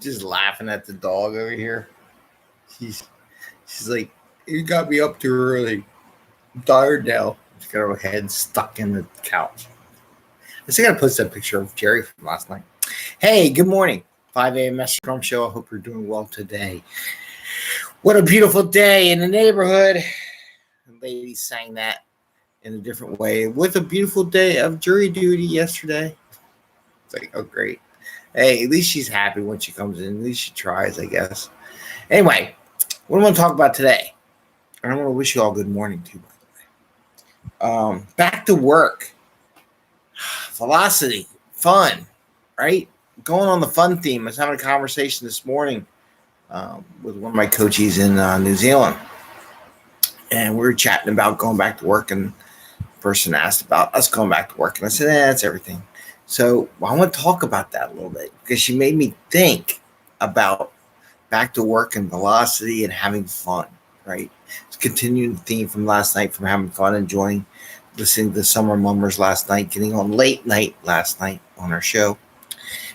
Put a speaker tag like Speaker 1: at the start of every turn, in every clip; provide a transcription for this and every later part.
Speaker 1: Just laughing at the dog over here. She's she's like, you got me up too early. I'm tired now. She's got her head stuck in the couch. I still gotta post that picture of Jerry from last night. Hey, good morning. 5 a.m. Mester Scrum Show. I hope you're doing well today. What a beautiful day in the neighborhood. The lady sang that in a different way with a beautiful day of jury duty yesterday. It's like, oh, great. Hey, at least she's happy when she comes in. At least she tries, I guess. Anyway, what I want to talk about today, and I want to wish you all good morning, too, by the way. Back to work. Velocity. Fun, right? Going on the fun theme. I was having a conversation this morning with one of my coaches in New Zealand. And we were chatting about going back to work, and the person asked about us going back to work. And I said, that's everything. So I want to talk about that a little bit because she made me think about back to work and velocity and having fun, right? It's continuing the theme from last night, from having fun, enjoying listening to Summer Mummers last night, getting on late night last night on our show.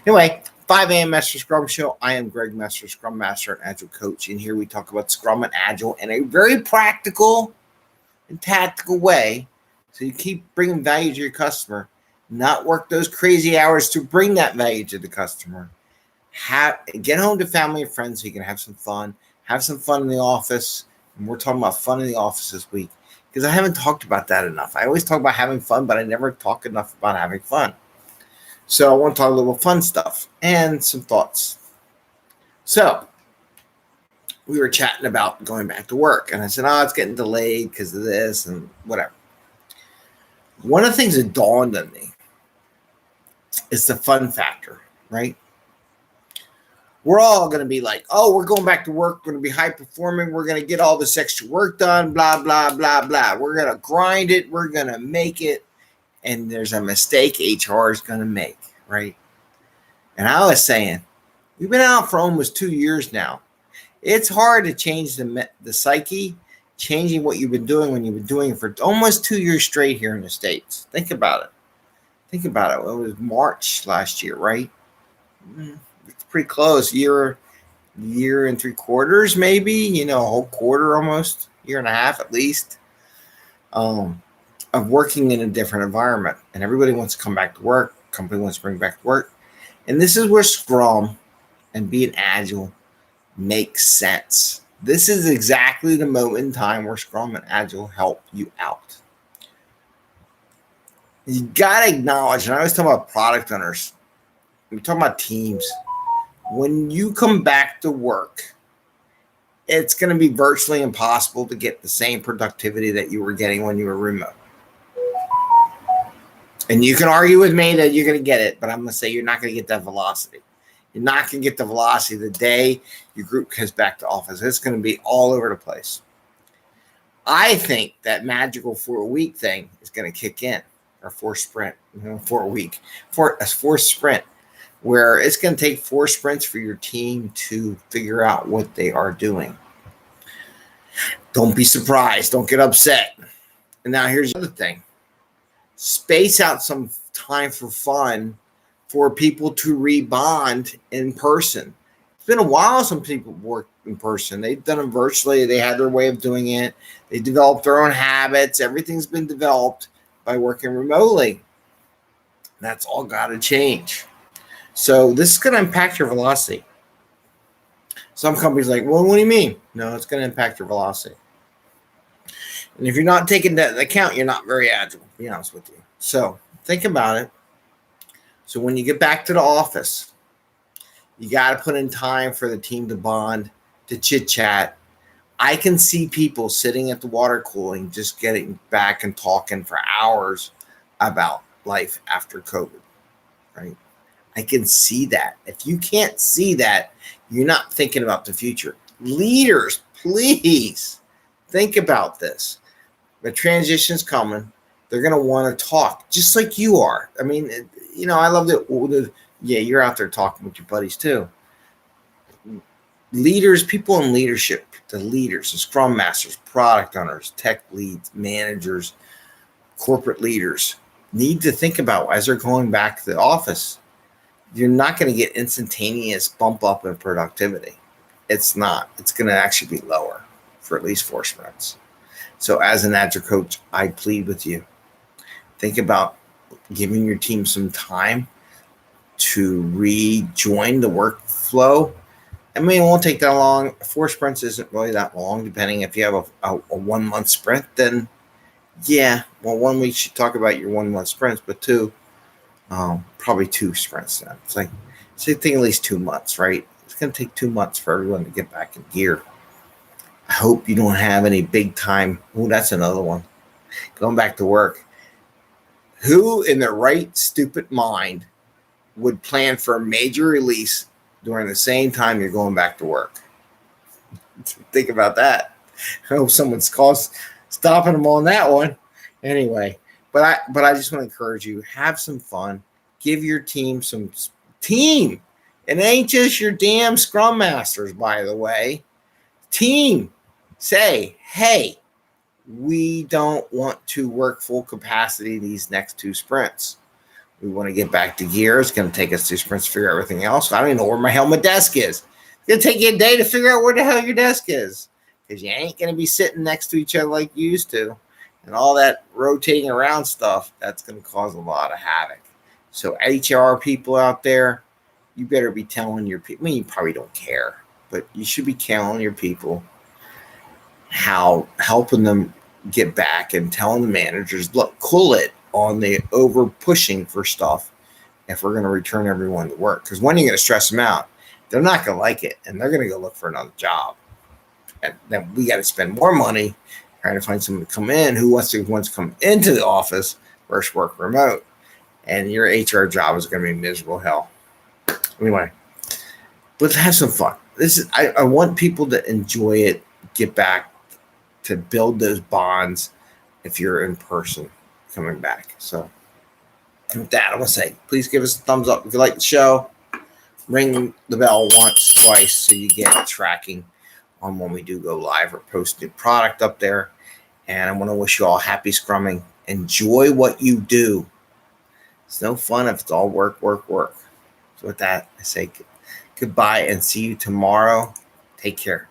Speaker 1: Anyway, 5 a.m. Mester Scrum Show. I am Greg Mester, Scrum Master and Agile Coach. And here we talk about Scrum and Agile in a very practical and tactical way. So you keep bringing value to your customer, not work those crazy hours to bring that value to the customer. Get home to family and friends so you can have some fun. Have some fun in the office. And we're talking about fun in the office this week because I haven't talked about that enough. I always talk about having fun, but I never talk enough about having fun. So I want to talk a little fun stuff and some thoughts. So we were chatting about going back to work. And I said, it's getting delayed because of this and whatever. One of the things that dawned on me is the fun factor, right? We're all going to be like, we're going back to work. We're going to be high performing. We're going to get all this extra work done, blah, blah, blah, blah. We're going to grind it. We're going to make it. And there's a mistake HR is going to make, right? And I was saying, we've been out for almost 2 years now. It's hard to change the psyche, changing what you've been doing when you've been doing it for almost 2 years straight here in the States. Think about it. It was March last year, right? It's pretty close. Year and 3 quarters, maybe, a whole quarter almost, year and a half at least, of working in a different environment. And everybody wants to come back to work. Company wants to bring back to work. And this is where Scrum and being Agile makes sense. This is exactly the moment in time where Scrum and Agile help you out. You got to acknowledge, and I always talk about product owners, we're talking about teams. When you come back to work, it's going to be virtually impossible to get the same productivity that you were getting when you were remote. And you can argue with me that you're going to get it, but I'm going to say you're not going to get that velocity. You're not going to get the velocity the day your group comes back to office. It's going to be all over the place. I think that magical 4-week thing is going to kick in, or 4 sprint, 4 week, for a 4 sprint, where it's going to take 4 sprints for your team to figure out what they are doing. Don't be surprised. Don't get upset. And now here's the other thing. Space out some time for fun for people to rebond in person. It's been a while since people worked in person. They've done it virtually. They had their way of doing it. They developed their own habits. Everything's been developed by working remotely. That's all got to change. So this is going to impact your velocity. Some companies are like, well, what do you mean? No, it's going to impact your velocity. And if you're not taking that into account, you're not very agile, to be honest with you. So think about it. So when you get back to the office, you got to put in time for the team to bond, to chit-chat. I can see people sitting at the water cooling, just getting back and talking for hours about life after COVID, right? I can see that. If you can't see that, you're not thinking about the future. Leaders, please think about this. The transition's coming. They're going to want to talk just like you are. I mean, I love that. Yeah, you're out there talking with your buddies too. Leaders, people in leadership, the leaders, the Scrum Masters, product owners, tech leads, managers, corporate leaders need to think about as they're going back to the office. you're not going to get instantaneous bump up in productivity. It's not. It's going to actually be lower for at least 4 sprints. So as an Agile coach, I plead with you. Think about giving your team some time to rejoin the workflow. I mean, it won't take that long. 4 sprints isn't really that long, depending if you have a 1 month sprint, then yeah, well, 1 week you should talk about your 1 month sprints, but 2, probably 2 sprints then. It's like, say, think at least 2 months, right? It's going to take 2 months for everyone to get back in gear. I hope you don't have any big time. Oh, that's another one. Going back to work. Who in their right stupid mind would plan for a major release during the same time you're going back to work? Think about that. I hope someone's stopping them on that one. Anyway, but I just want to encourage you, have some fun. Give your team some team. It ain't just your damn Scrum Masters, by the way. Team, say, hey, we don't want to work full capacity these next 2 sprints. We want to get back to gear. It's going to take us 2 sprints to figure out everything else. I don't even know where my helmet desk is. It's going to take you a day to figure out where the hell your desk is, because you ain't going to be sitting next to each other like you used to. And all that rotating around stuff, that's going to cause a lot of havoc. So HR people out there, you better be telling your people. I mean, you probably don't care, but you should be telling your people how, helping them get back and telling the managers, look, cool it on the over pushing for stuff if we're going to return everyone to work. Because when you're going to stress them out, they're not going to like it, and they're going to go look for another job. And then we got to spend more money trying to find someone to come in who wants to come into the office versus work remote. And your HR job is going to be miserable hell. Anyway, let's have some fun. I want people to enjoy it, get back to build those bonds if you're in person coming back. So with that, I want to say, please give us a thumbs up if you like the show. Ring the bell once, twice, so you get tracking on when we do go live or post new product up there. And I want to wish you all happy scrumming. Enjoy what you do. It's no fun if it's all work, work, work. So with that, I say goodbye and see you tomorrow. Take care.